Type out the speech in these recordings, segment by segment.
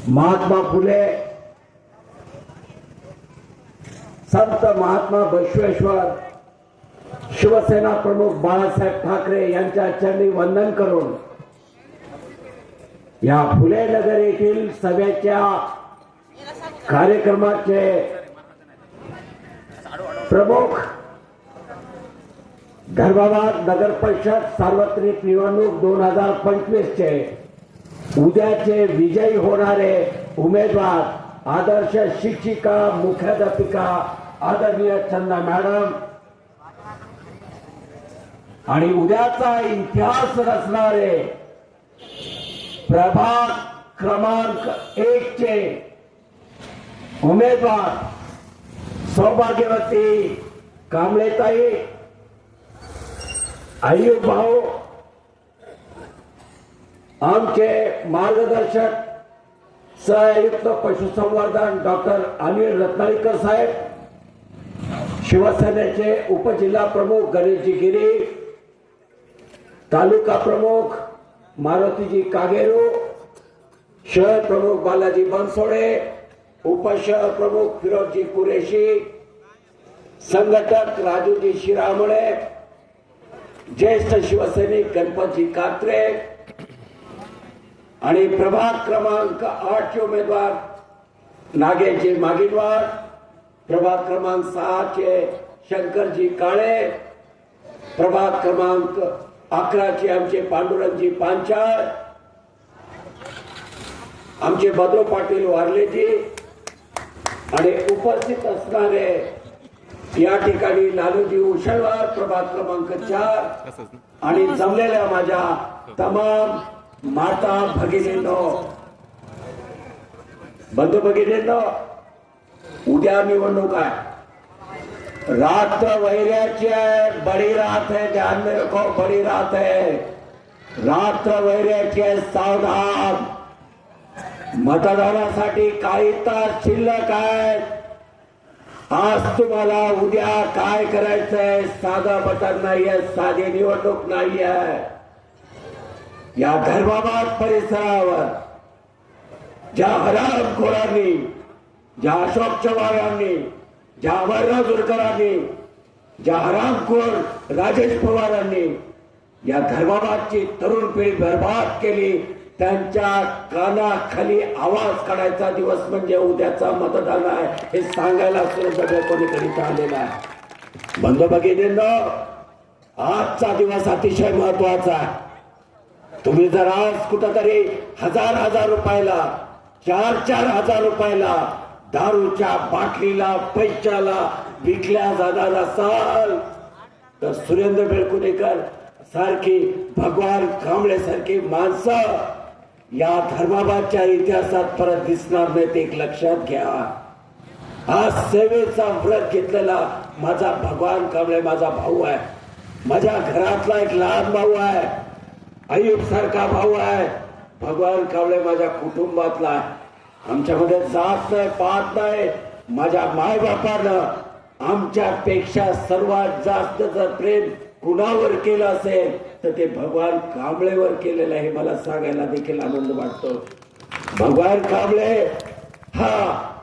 महात्मा फुले, संत महात्मा बसवेश्वर, शिवसेना प्रमुख बाळासाहेब ठाकरे यांच्या चरणी वंदन करून या फुले नगर येथील सभेच्या कार्यक्रमाचे प्रमुख धर्माबाद नगर परिषद सार्वत्रिक निवडणूक 2025 चे उद्याचे विजयी होणारे उमेदवार आदर्श शिक्षिका मुख्याध्यापिका आदरणीय चंदा मॅडम आणि उद्याचा इतिहास रचणारे प्रभाग क्रमांक 1 चे उमेदवार सौभाग्यवती कांबळेताई, अय्यूब भाऊ, आमचे मार्गदर्शक सहआयुक्त पशुसंवर्धन डॉक्टर अनिल रत्नाळीकर साहेब, शिवसेनेचे उपजिल्हा प्रमुख गणेशजी गिरी, तालुका प्रमुख मारुतीजी कागेरू, शहर प्रमुख बालाजी बनसोडे, उपशहर प्रमुख फिरोजजी कुरेशी, संघटक राजूजी शिरामणे, ज्येष्ठ शिवसैनिक गणपतजी कात्रे आणि प्रभाग क्रमांक 8 चे उमेदवार नागेशजी मागिनवार, प्रभाग क्रमांक 6 चे शंकरजी काळे, प्रभाग क्रमांक 11 चे आमचे पांडुरंगजी पांचाळ, आमचे भद्रो पाटील वारलेजी आणि उपस्थित असणारे या ठिकाणी लालूजी उशळवार प्रभाग क्रमांक 4 आणि जमलेल्या माझ्या तमाम माता भगिनींनो, बंधू भगिनींनो, उद्या निवडणूक आहे। रात्र वैऱ्याची आहे, बडी रात है, ध्यान में रखो, बडी रात है, रात्र वैऱ्याची आहे, सावधान। मतदानासाठी काही तास शिल्लक आहेत। आज तुम्हाला उद्या काय करायचंय? साधा बटन नाहीये, साधी निवडणूक नाहीये। या धर्माबाद परिसरावर ज्या हरामखोरांनी, ज्या अशोक चव्हाणांनी, ज्या अमरनाथ जुरकरांनी, ज्या हरामखोर राजेश पवारांनी या धर्माबादची तरुण पिढी बर्बाद केली, त्यांच्या कानाखाली आवाज काढायचा दिवस म्हणजे उद्याचा मतदान आहे, हे सांगायला सुद्धा कोणीतरी आलेला आहे। बंधू भगिनींनो, आजचा दिवस अतिशय महत्वाचा आहे। तुम्ही जर आज कुठंतरी हजार रुपयाला, 4 हजार रुपयाला दारूच्या बाटलीला, पैशाला विकल्या जाणार असाल तर सुरेंद्र बेळकुणेकर सारखी, भगवान कांबळे सारखी माणसं या धर्माबादच्या इतिहासात परत दिसणार नाहीत, एक लक्षात घ्या। आज सेवेचा व्रत घेतलेला माझा भगवान कांबळे माझा भाऊ आहे, माझ्या घरातला एक लहान भाऊ आहे, अय्यूब सारखा भाऊ आहे, भगवान कांबळे माझ्या कुटुंबातला आहे। आमच्यामध्ये जात नाही, पात नाही। माझ्या मायबापानं आमच्यापेक्षा सर्वात जास्त जर प्रेम कुणावर केलं असेल तर ते भगवान कांबळेवर केलेलं आहे, मला सांगायला देखील आनंद वाटतो। भगवान कांबळे हा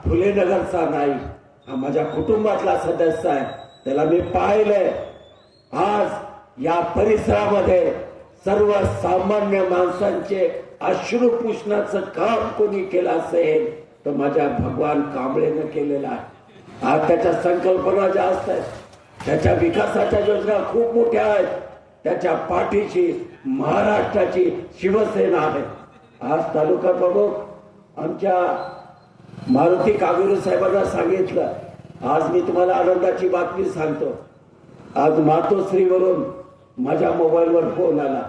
फुले नगरचा नाही, हा माझ्या कुटुंबातला सदस्य आहे। त्याला मी पाहिलंय। आज या परिसरामध्ये सर्वसामान्य माणसांचे अश्रू पुसण्याचं काम कोणी केलं असेल तर माझ्या भगवान कांबळेनं केलेलं आहे। आज त्याच्या संकल्पना जास्त आहेत, त्याच्या विकासाच्या योजना खूप मोठ्या आहेत, त्याच्या पाठीशी महाराष्ट्राची शिवसेना आहे। आज तालुका प्रमुख आमच्या मारुती कागेरू साहेबांना सांगितलं, आज मी तुम्हाला आनंदाची बातमी सांगतो। आज मातोश्रीवरून माझ्या मोबाईलवर फोन आला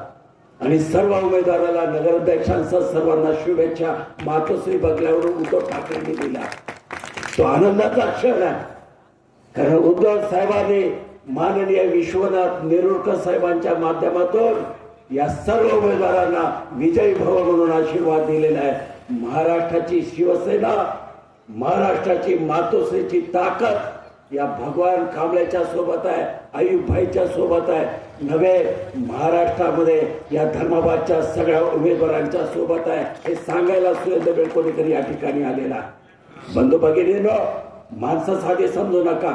आणि सर्व उमेदवाराला, नगराध्यक्षांसह सर्वांना शुभेच्छा मातोश्री बंगल्यावरून उद्धव ठाकरेंनी दिला। तो आनंदाचा क्षण आहे, कारण उद्धव साहेबांनी माननीय विश्वनाथ नेरुरकर साहेबांच्या माध्यमातून या सर्व उमेदवारांना विजयी भव म्हणून आशीर्वाद दिलेला आहे। महाराष्ट्राची शिवसेना, महाराष्ट्राची मातोश्रीची ताकद या भगवान कांबळेच्या सोबत आहे, आयुब भाईच्या सोबत आहे, नवे महाराष्ट्रामध्ये या धर्माबादच्या सगळ्या उमेदवारांच्या सोबत आहे हे सांगायला सुरेंद्र बेळकोणीकर या ठिकाणी आलेला. बंधू भगिनींनो, माणसं साधी समजू नका.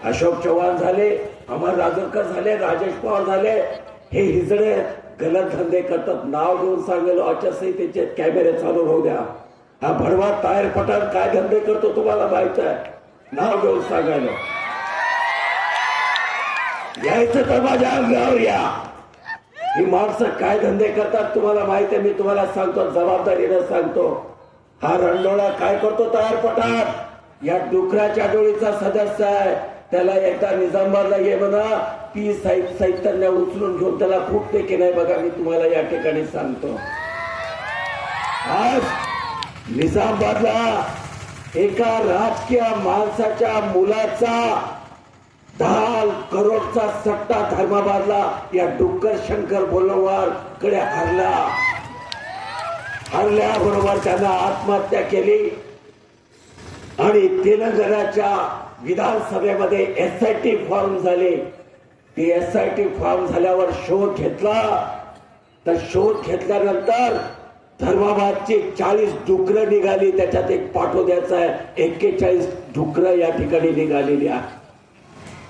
अशोक चव्हाण झाले, अमर राजूरकर झाले, राजेश पवार झाले, हे हिजडे गलत धंदे करतात. नाव घेऊन सांगेलो आचारसंहितेचे कॅमेरे चालू राहू द्या. हा भडवा तायर पठाण काय धंदे करतो तुम्हाला माहित आहे. नाव घेऊन सांगायला यायचं तर माझ्या अंगावर या. ही माणसं काय धंदे करतात तुम्हाला माहित आहे. मी तुम्हाला सांगतो, जबाबदारीनं सांगतो. हा रणडोळा काय करतो तायर पठाण, या डुकराच्या डोळीचा सदस्य आहे. त्याला एकदा निजामाबादला ये म्हणा, ती सैन्य उचलून घेऊन त्याला फुटते की नाही बघा. मी तुम्हाला या ठिकाणी सांगतो. आज निजामाबादला एका राजकीय माणसाच्या मुलाचा 10 करोडचा सट्टा धर्माबादला या डुक्कर शंकर बोलवार कडे हरल्याबरोबर त्यानं आत्महत्या केली आणि तेलंगणाच्या विधानसभेमध्ये SIT फॉर्म झाले. ती SIT फॉर्म झाल्यावर शोध घेतला. तर शोध घेतल्यानंतर धर्माबादची 40 डुकरं निघाली. त्याच्यात एक पाठवण्याचा आहे. 41 डुकरं या ठिकाणी निघालेली आहे.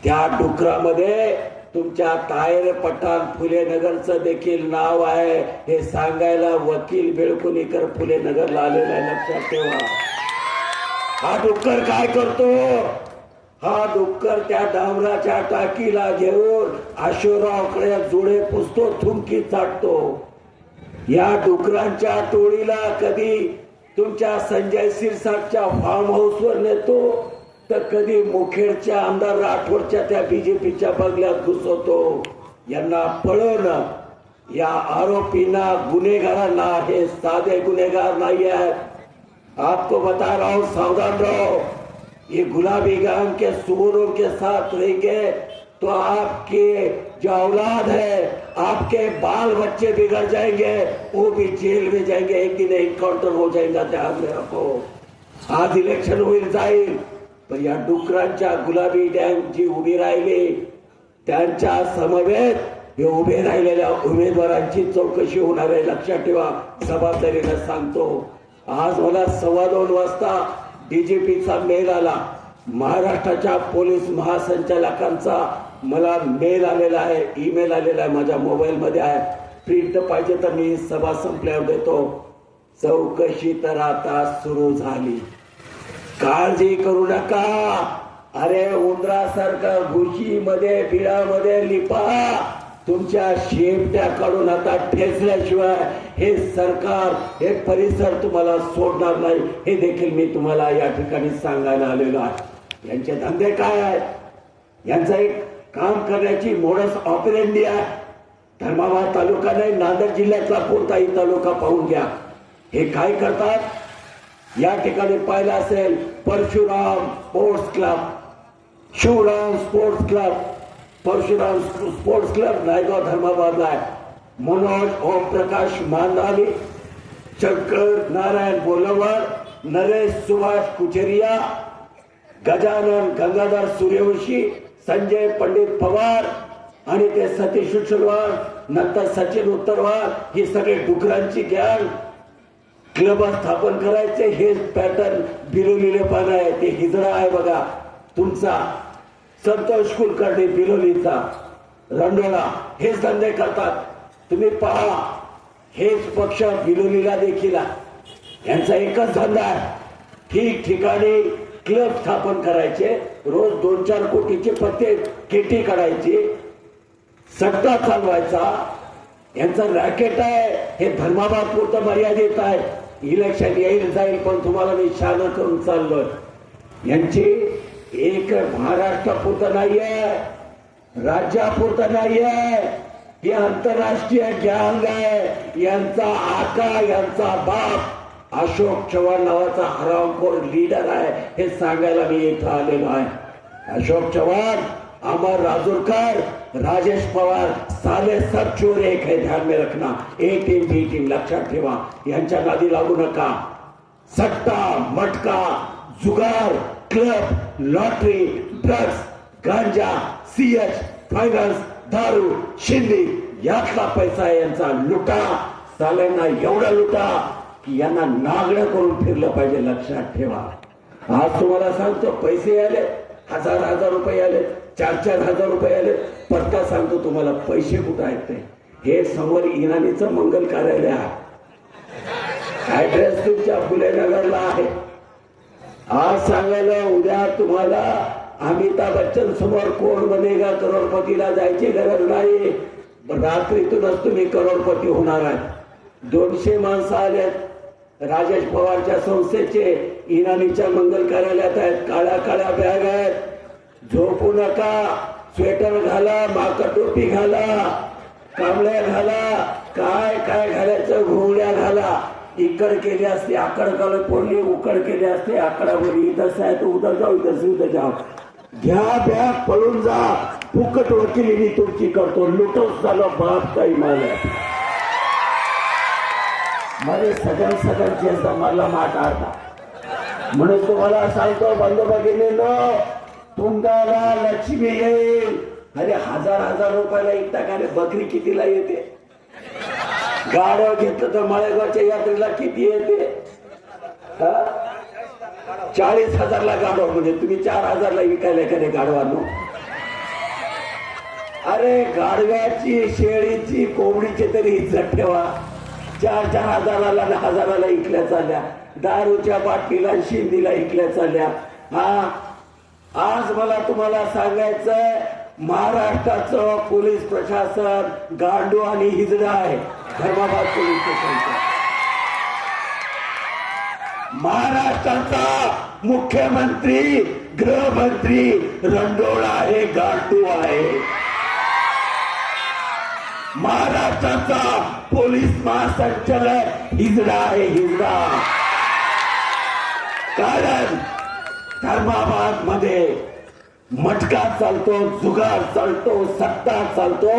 त्या डुकरामध्ये तुमच्या तायर पठाण फुले नगरचं देखील नाव आहे. हे सांगायला वकील बेळकुणीकर फुले नगरला आलेला आहे, लक्षात ठेवा. हा डुक्कर काय करतो, हा डुक्कर त्या डांबराच्या टाकीला घेऊन अशोकरावकडे जुडे पुसतो, थुंकी चाटतो. या डुकरांच्या टोळीला कधी तुमच्या संजय शिरसाटच्या फार्म हाऊसवर नेतो, तर कधी मुखेडच्या आमदार राठोडच्या त्या बीजेपीच्या बंगल्यात घुसवतो. यांना पळवणं, या आरोपींना, गुन्हेगारांना, हे साधे गुन्हेगार नाही आहेत. आपको बता रहा हूं, सावधान रहो. ये गुलाबी गैंग के सुअरों के साथ रहेंगे तो आपके जो औलाद है, आपके बाल बच्चे बिगड़ जाएंगे, वो भी जेल में जाएंगे. एक दिन एन्काउंटर हो जाएगा, ध्यान में रखो. आज इलेक्शन होईल जाईल, पण या डुकरांच्या गुलाबी गँग जी उभी राहिली त्यांच्या समवेत हे उभे राहिलेल्या उमेदवारांची चौकशी होणार आहे, लक्षात ठेवा. जबाबदारीनं सांगतो. आज मला 2:15 वाजता DGPचा मेल आला. महाराष्ट्राच्या पोलीस महासंचालकांचा मला मेल आलेला आहे, ईमेल आलेला आहे, माझ्या मोबाईल मध्ये आहे. प्रिंट पाहिजे तर मी सभा संपल्यावर देतो. चौकशी तर आता सुरू झाली, काळजी करू नका. अरे उंदरासारखं घुशीमध्ये बिळामध्ये लिपा. तुमच्या शेपट्या काढून आता ठेचल्याशिवाय हे सरकार, हे परिसर तुम्हाला सोडणार नाही, हे देखील मी तुम्हाला या ठिकाणी सांगायला आलेलो आहे. यांचे धंदे काय आहेत, यांचा एक काम करण्याची मोडस ऑपरेंडी आहे. धर्माबाद तालुका नाही, नांदेड जिल्ह्यातला कोणताही तालुका पाहून घ्या. हे काय करतात, या ठिकाणी पाहिलं असेल Parshuram sports club, Shivram sports club, Parshuram sports club Naigaon धर्माबादला आहे. मनोज ओम प्रकाश मांदाली, शंकर नारायण बोलवार, नरेश सुभाष कुचेरिया, गजानन गंगाधर सूर्यवंशी, संजय पंडित पवार आणि ते सतीश सुचलवार, नंतर सचिन उत्तरवार, ही सगळे डुकरांची गँग क्लब स्थापन करायचे. हे पॅटर्न बिलोलीले पण आहे. ते हिजडा आहे बघा तुमचा संतोष कुलकर्णी बिलोलीचा रणडोळा, हेच धंदे करतात. तुम्ही पहा, हेच पक्ष बिलोलीला देखील यांचा एकच धंदा आहे. ठिकठिकाणी क्लब स्थापन करायचे, रोज 2-4 कोटीचे पत्ते केटी काढायची, सट्टा चालवायचा. यांचा रॅकेट आहे. हे धर्माबाद पुरतं मर्यादित आहे. इलेक्शन येईल जाईल, पण तुम्हाला मी शान करून चाललोय. यांची एक महाराष्ट्रापुरतं नाहीये, राज्यापुरतं नाहीये, ही आंतरराष्ट्रीय गँग आहे. यांचा आका, यांचा बाप अशोक चव्हाण नावाचा हरामखोर लीडर आहे, हे सांगायला मी इथं आलेलो आहे. अशोक चव्हाण, अमर राजूरकर, राजेश पवार, साले सब चोर एक है, ध्यान में रखना. ए टीम बी टीम, लक्षात ठेवा. यांच्या नादी लागू नका. सट्टा, मटका, जुगार क्लब, लॉटरी, ड्रग्स, गांजा, सीएच, फायनान्स, दारू, शिंदी यातला पैसा यांचा लुटा. साल्यांना एवढा लुटा की यांना नागडं करून फिरलं पाहिजे. लक्षात ठेवा. आज तुम्हाला सांगतो पैसे आले, हजार रुपये आले, 4,000 रुपये आले. पत्ता सांगतो तुम्हाला पैसे कुठं आहेत ते. हे समोर इनामीचं मंगल कार्यालय आहे. ऍड्रेस तुमच्या फुले नगरला आहे. आज सांगायला उद्या तुम्हाला अमिताभ बच्चन समोर कोण बनेगा करोडपतीला जायची गरज नाही. रात्रीतूनच तुम्ही करोडपती होणार आहात. 200 माणसं आलेत राजेश पवारच्या संस्थेचे, इनामीच्या मंगल कार्यालयात आहेत. काळ्या काळ्या बॅग आहेत. झोपू नका. स्वेटर घाला, माका टोपी घाला, कांबळ्या घाला, काय काय घालायचं घोंगड्या घाला. इकड केली असते आकड काल फोडली, उकड केली असते आकडावर. इथं आहे तर उद्या जाऊ, इथं जाऊ. घ्या बॅग, पळून जा. फुकट वकिली मी तुमची करतो. लुटोच झालो बाप काही मला. माझे सगळ्यांचे मला माठ आला. म्हणून तुम्हाला सांगतो बंधू भगिनींनो, तुमच्याला लक्ष्मी येईल. अरे हजार रुपयाला एकटा का रे? बकरी कितीला येते? गाडव घेतलं तर माळेगावच्या यात्रेला किती येते? 40,000ला गाडव. म्हणजे तुम्ही 4,000ला विकायला का रे गाडवांनो? अरे गाडव्याची, शेळीची, कोंबडीची तरी इज्जत ठेवा. 4,000 हजाराला 1,000ला इकल्या चालल्या. दारूच्या बाटलीला, शिंदीला इकल्या चालल्या. आज मला तुम्हाला सांगायचंय, महाराष्ट्राचं पोलीस प्रशासन गांडू आणि हिजडा आहे. धर्माबाद पोलीस स्टेशनचं. महाराष्ट्राचा मुख्यमंत्री, गृहमंत्री रंडोळा आहे, गांडू आहे. महाराष्ट्राचा पोलीस महासंचालक हिजडा आहे, हिजडा. कारण धर्माबाद मध्ये मटका चालतो, जुगार चालतो, सत्ता चालतो.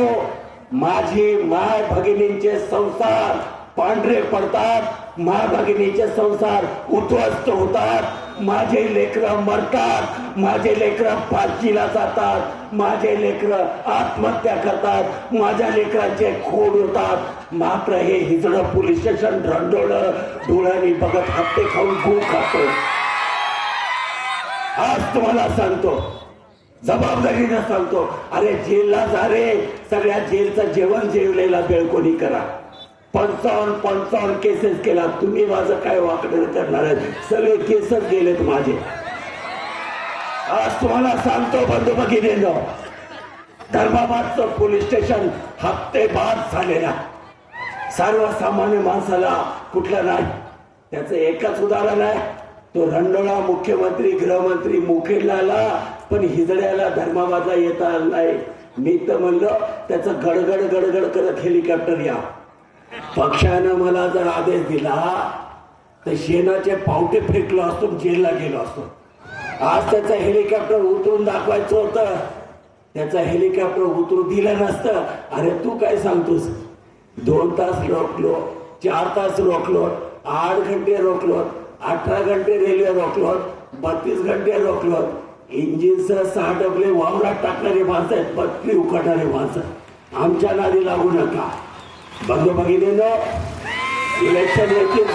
माझी माय भगिनींचे संसार पांढरे पडतात. माय भगिनीचे संसार उद्ध्वस्त होतात. माझे लेकरं मरतात. माझे लेकरं फाशीला जातात. माझे लेकरं आत्महत्या करतात. माझ्या लेकरांचे खून होतात. मात्र हे हिजडं पोलीस स्टेशन रंडोळं डोळ्यांनी बघत हप्ते खाऊन गूळ खातो. आज तुम्हाला सांगतो, जबाबदारीनं सांगतो, अरे जेलला जा रे. सगळ्या जेलचं जेवण जेवलेला बेळकोणी करा. 55 केसेस केला. तुम्ही माझं काय वाकडं करणार आहे? सगळे केसेस गेलेत माझे. आज तुम्हाला सांगतो बंधू भगिनींनो, धर्माबादचं पोलीस स्टेशन हप्ते बाद झालेला. सर्वसामान्य माणसाला कुठलं नाही. त्याचं एकच उदाहरण आहे. तो रंडोळा मुख्यमंत्री, गृहमंत्री मुखेडला आला, पण हिजड्याला धर्माबादला येता आलं नाही. मी तर म्हणलं त्याचं गडगड करत हेलिकॉप्टर या. पक्षानं मला जर आदेश दिला तर शेणाचे पावटे फेकलो असतो, जेलला गेलो असतो. आज त्याचं हेलिकॉप्टर उतरून दाखवायचं होतं. त्याचं हेलिकॉप्टर उतरू दिलं नसतं. अरे तू काय सांगतोस? 2 तास रोखलो, 4 तास रोखलो, 8 घंटे रोखलो, 18 घंटे रेल्वे रोखलो, 32 घंटे रोखलो. इंजिनसह 6 डबले वावरात टाकणारे माणसं आहेत, पटरी उकडणारे माणसं. आमच्या नादी लागू नका बंधू भगिनींनो. इलेक्शन येतील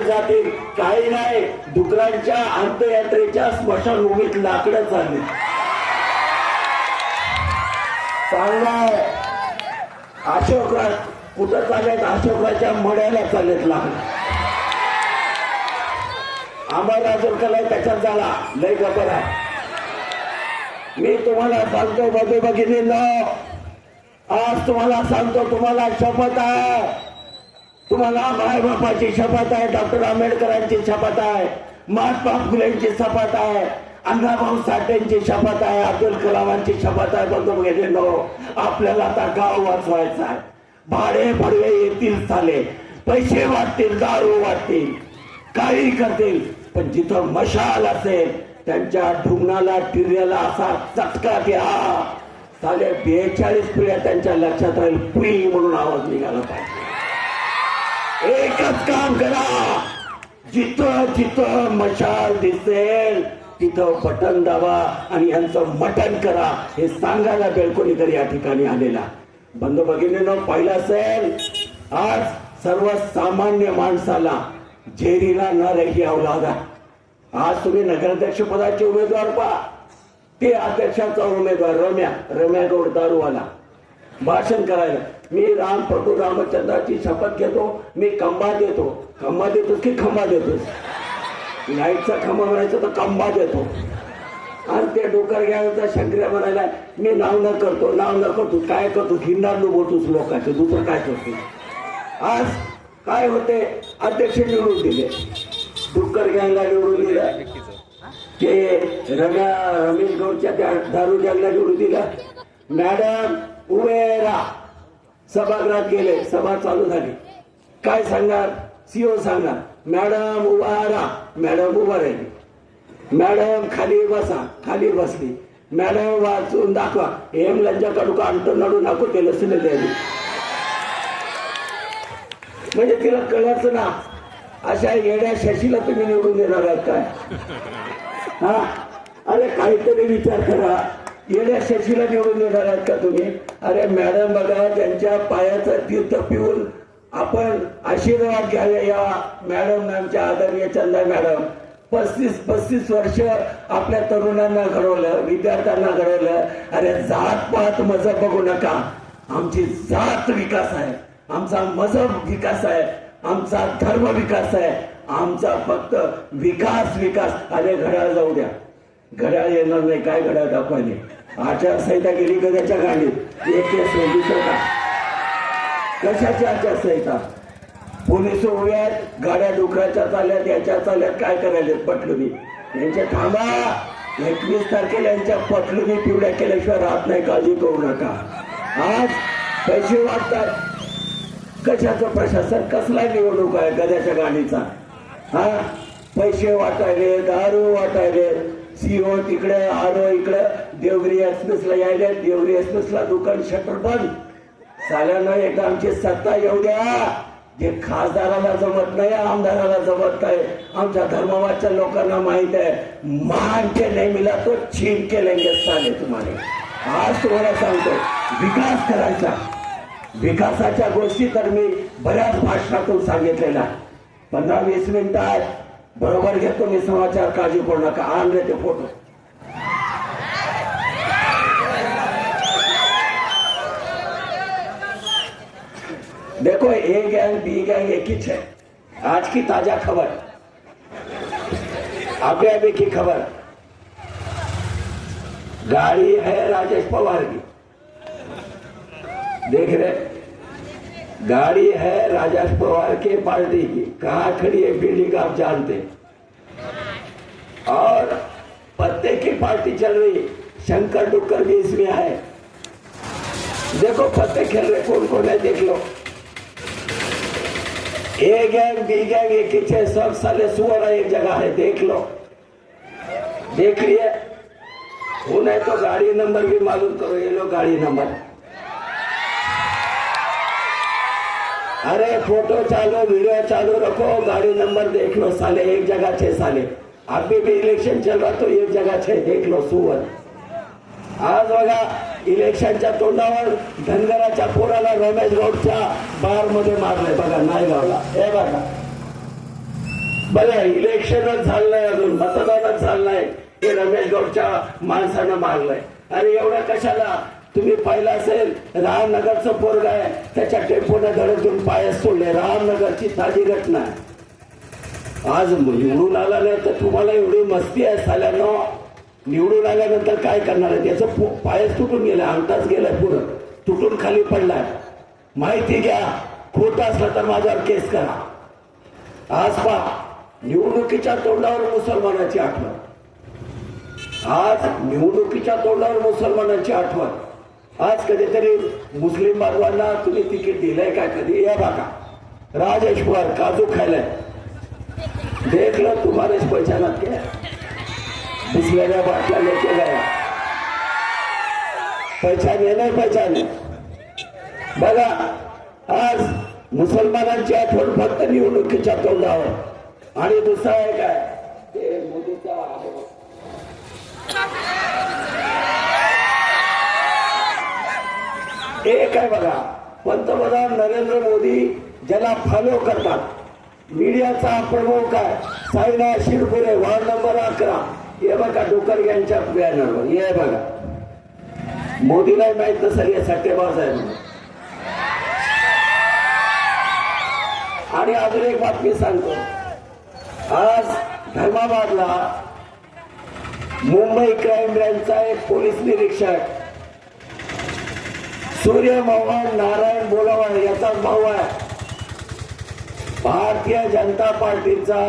जातील, काही नाही. डुकरांच्या अंत्ययात्रेच्या स्मशानभूमीत लाकडं चालली. चाललाय अशोकराज कुठं चाललेत? अशोकराच्या मड्याला चाललेत लाकडं. आम्हाला जर कलाय त्याच्यात झाला लय गबर आहे. मी तुम्हाला सांगतो बघू भगिनींनो, आज तुम्हाला सांगतो, तुम्हाला शपथ आहे. तुम्हाला मायबापाची शपथ आहे, डॉक्टर आंबेडकरांची शपथ आहे, महात्मा फुलेंची शपथ आहे, अण्णाभाऊ साठेंची शपथ आहे, अब्दुल कलामांची शपथ आहे. बघू भगिनींनो, आपल्याला आता गाव वाचवायचा आहे. भाडे भडवे येतील चाले, पैसे वाटतील, दारू वाटतील, काही करतील, पण जिथं मशाल असेल त्यांच्या ढुंगणाला टिर्याला असा चटका द्या. साले 42 पिढ्या त्यांच्या लक्षात राहील. पुरी म्हणून आवाज निघाला पाहिजे. एकच काम करा, जिथं जिथं मशाल दिसेल तिथं बटन दाबा आणि यांचं मटण करा हे सांगायला बेलकोणीकर या ठिकाणी आलेला. बंधू भगिनींनो, पाहिलं असेल आज सर्वसामान्य माणसाला जेरीला न रही औलाद. आज तुम्ही नगराध्यक्ष पदाचे उमेदवार पहा, ते अध्यक्षाचा उमेदवार रम्या गौड दारूवाला भाषण करायला, मी पटू रामचंद्राची शपथ घेतो, मी खंबा देतोस की खंबा देतोस, लाईटचा खंबा म्हणायचा तर खंबा देतो. आणि ते डोकर घ्यायचा शंकर्या म्हणायला मी नाव न करतो काय करतो, हिंडार बोलतोस लोकांचे, दुसरं काय करतो. आज काय होते, अध्यक्ष निवडून दिले, डुक्कर गँगला निवडून दिलं, ते रमेश गौडच्या त्या दारू गँगला निवडून दिलं. मॅडम उभे राहा, सभागृहात गेले, सभा चालू झाली, काय सांगणार, सीओ सांगणार, मॅडम उभा राहा, मॅडम उभा राहिली, मॅडम खाली बसा, खाली बसली, मॅडम वाचून दाखवा, एम लंजा काढू का अंतर नडू नको केलं सुने द्यावी. म्हणजे तिला कळायचं ना, अशा येड्या शशीला तुम्ही निवडून देणार आहात काय? हा, अरे काहीतरी विचार करा, येड्या शशीला निवडून देणार आहात का तुम्ही? अरे मॅडम बघा, ज्यांच्या पायाचा तीर्थ पिऊन आपण आशीर्वाद घ्यावे या मॅडम, आमच्या आदरणीय चंदा मॅडम 35 वर्ष आपल्या तरुणांना घडवलं, विद्यार्थ्यांना घडवलं. अरे जात पात मजहब बघू नका, आमची जात विकास आहे, आमचा मजहब विकास आहे, आमचा धर्म विकास आहे, आमचा फक्त विकास. अरे घड्याळ जाऊ द्या, घड्याळ येणार नाही, काय घड्याळ दाखवायचे, आचारसंहिता गेली गद्याच्या गाडीत, एक केस दुसरं का, कशाची आचारसंहिता? पोलीस उभे आहेत, गाड्या डुकराच्या चालल्यात, याच्या चालल्यात, काय करायला पटलुनी यांच्या थांबा. 21 तारखेला यांच्या पटलुनी पिवड्या केल्याशिवाय राहत नाही, काळजी करू नका. आज पैसे वाटतात, कशाचं प्रशासन, कसला निवडणूक आहे गद्याच्या गाडीचा? हा, पैसे वाटायले, दारू वाटायले, सीओ तिकडे, आरो इकडे, देवगिरी एक्सप्रेसला यायले, देवगिरी एक्सप्रेसला दुकान शटर बंद. साल्यानं एकदा आमची सत्ता येऊ द्या, जे खासदाराला जमत नाही, आमदाराला जमत नाही, आमच्या धर्मवाच्या लोकांना माहित आहे, मान के नाही मिला तो छीन के लेंगे साले तुम्हाला. आज तुम्हाला सांगतो, विकास करायचा, विकासाच्या गोष्टी तर मी बऱ्याच भाषणातून सांगितलेल्या. 15-20 मिनिटं आहेत, बरोबर घेतो मी समाचार, काळजी करू नका. आणले ते फोटो, देखो ए गैंग बी गैंग एक ही है. आज की ताजा खबर, अभी की खबर, गाड़ी है राजेश पवार की, देख रहे, गाड़ी है राजेश पवार के पार्टी की, कहाँ खड़ी है बिल्डिंग आप जानते, और पत्ते की पार्टी चल रही, शंकर डुक्कर भी इसमें है. देखो पत्ते खेल रहे कौन कौन है, देख low. A gang B gang एक ही है, सब साले सुअर एक जगह है, देख लो, देख लिए. वो नहीं तो गाड़ी नंबर भी मालूम करो, ये लो गाड़ी नंबर. अरे फोटो चालू, वीडियो चालू रखो, गाड़ी नंबर देख लो साले, एक जगह छे साले. अभी भी इलेक्शन चल रहा तो एक जगह छे, देख लो सुअर. आज बघा इलेक्शनच्या तोंडावर धनगराच्या पोराला रमेश गौडच्या बार मध्ये मारलंय बघा, नाही गावला. हे बघा बघा, इलेक्शनच झालं नाही, अजून मतदानच झालं नाही, हे रमेश गौडच्या माणसानं मारलंय. अरे एवढं कशाला? तुम्ही पाहिलं असेल, रामनगरचं पोरग आहे, त्याच्या टेम्पोने धडकून पायच सोडले, रामनगरची ताजी घटना. आज निवडून आला नाही तर तुम्हाला एवढी मस्ती आहे साल्यानो, निवडून आल्यानंतर काय करणार आहे? त्याचं पायच तुटून गेला, अंगठाच गेलाय, पुढं तुटून खाली पडलाय. माहिती घ्या, खोटं असलं तर माझ्यावर केस करा. आज पहा, निवडणुकीच्या तोंडावर मुसलमानाची आठवण, आज निवडणुकीच्या तोंडावर मुसलमानाची आठवण. आज कधीतरी मुस्लिम बांधवांना तुम्ही तिकीट दिलंय का कधी? या बघा, राजेश पवार काजू खायलाय, देख लो, तुम्हारेच पहचानत क्या, बिस्लेरिया बाटला लेके गया, पहचाने नाही पहचाने. बघा, आज मुसलमानांची आठवण फक्त निवडणुकीच्या तोंडावर. आणि दुसरं आहे काय ते मोदीचा आहे एक आहे बघा, पंतप्रधान नरेंद्र मोदी ज्याला फॉलो करतात मीडियाचा प्रमुख आहे साईना शिरपुरे, वार्ड नंबर 11. हे बघा डोकरग्यांच्या बॅनरवर हे बघा. मोदीला माहित नसेल हे सट्टेबाज आहे म्हणून. आणि अजून एक बातमी सांगतो. आज धर्माबादला मुंबई क्राईम ब्रँचचा एक पोलीस निरीक्षक सूर्यमोहन नारायण बोलावळ याचा भाऊ आहे. भारतीय जनता पार्टीचा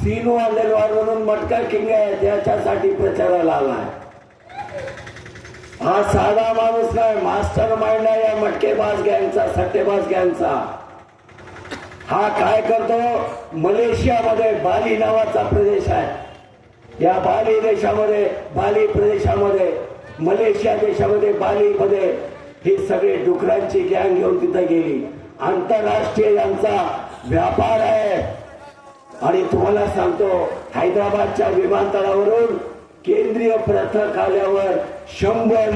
सीनू अंदेलवार म्हणून मटका किंग आहे, त्याच्यासाठी प्रचाराला आलाय. हा साधा माणूस नाही, मास्टर माइंड आहे या मटकेबाज गँगचा, सट्टेबाज गँगचा. हा काय करतो, मलेशियामध्ये बाली नावाचा प्रदेश आहे. या बाली देशामध्ये, बाली प्रदेशामध्ये, मलेशिया देशामध्ये बालीमध्ये ही सगळी डुकरांची गँग घेऊन तिथे गेली. आंतरराष्ट्रीय यांचा व्यापार आहे. आणि तुम्हाला सांगतो, हैदराबादच्या विमानतळावरून केंद्रीय पथक आल्यावर 100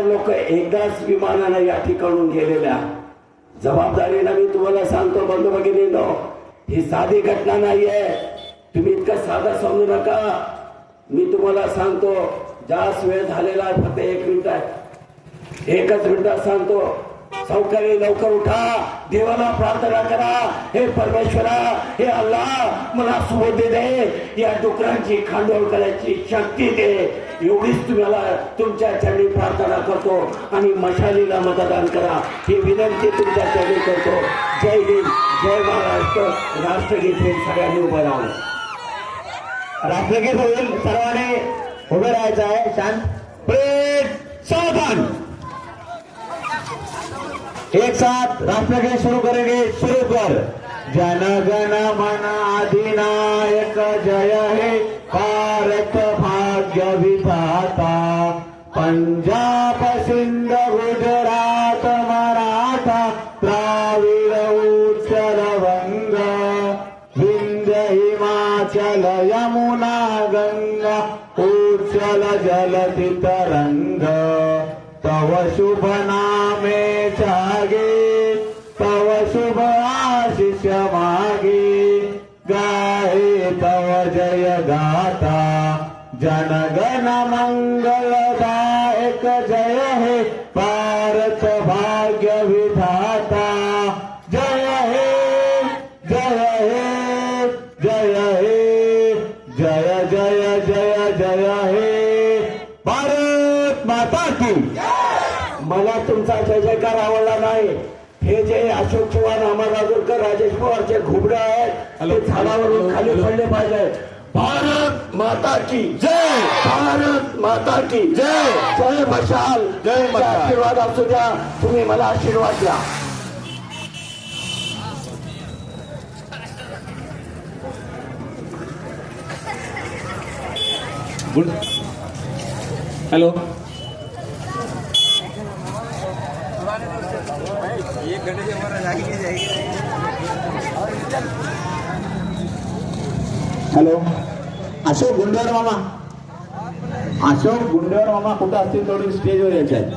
लोक एकदाच विमानानं या ठिकाणून गेलेल्या. जबाबदारीनं मी तुम्हाला सांगतो बंधू भगिनींनो, ही साधी घटना नाहीये. तुम्ही इतकं साधा समजू नका. मी तुम्हाला सांगतो, जास्त वेळ झालेला आहे, फक्त 1 मिनिट आहे. 1च मिनिटात सांगतो. सौकर्य लवकर उठा, देवाला प्रार्थना करा, हे परमेश्वरा, हे अल्लाह मला सुबुद्धी दे, या डुकरांची खांडोळ करायची शक्ती दे, एवढीच तुम्हाला तुमच्या चरणी प्रार्थना करतो. आणि मशालीला मतदान करा ही विनंती तुमच्या चरणी करतो. जय हिंद, जय महाराष्ट्र. राष्ट्रगीत हे सगळ्यांनी उभं राहून राष्ट्रगीत होईल. सर्वांनी उभे राहायचं आहे. शांत, प्रेम, सावधान. एक साथ राष्ट्रगीत शुरू करेंगे. शुरू कर. जन गण मन अधिनायक जय हे भारत भाग्य विधाता. पंजाब सिंध गुजरात मराठा द्राविड उत्कल वंग विंध्य हिमाचल यमुना गंगा उज्जल जलधि तरंग. तव शुभ नामे जागे, तव शुभ आशीष मागे, गाहे तव जय गाथा. जनगण मंगलदायक जय हे भारत भाग्य विधाता. जय हे, जय हे, जय हे, जय जय जय जय हे भारत माता की. मला तुमचा जय जयकार आवडला नाही. हे जे अशोक चव्हाण, अमर राजूरकर, राजेश पवारचे घुबडे आहेत ते झाडावरून खाली पडले पाहिजे. भारत माता की जय, भारत माता की जय. जय मशाल, जय मशाल. आशीर्वाद असू द्या, तुम्ही मला आशीर्वाद द्या. हॅलो. हॅलो. अशोक गुंडेवर मामा, अशोक गुंडेवर मामा कुठं असतील थोडी स्टेजवर यायचे आहेत.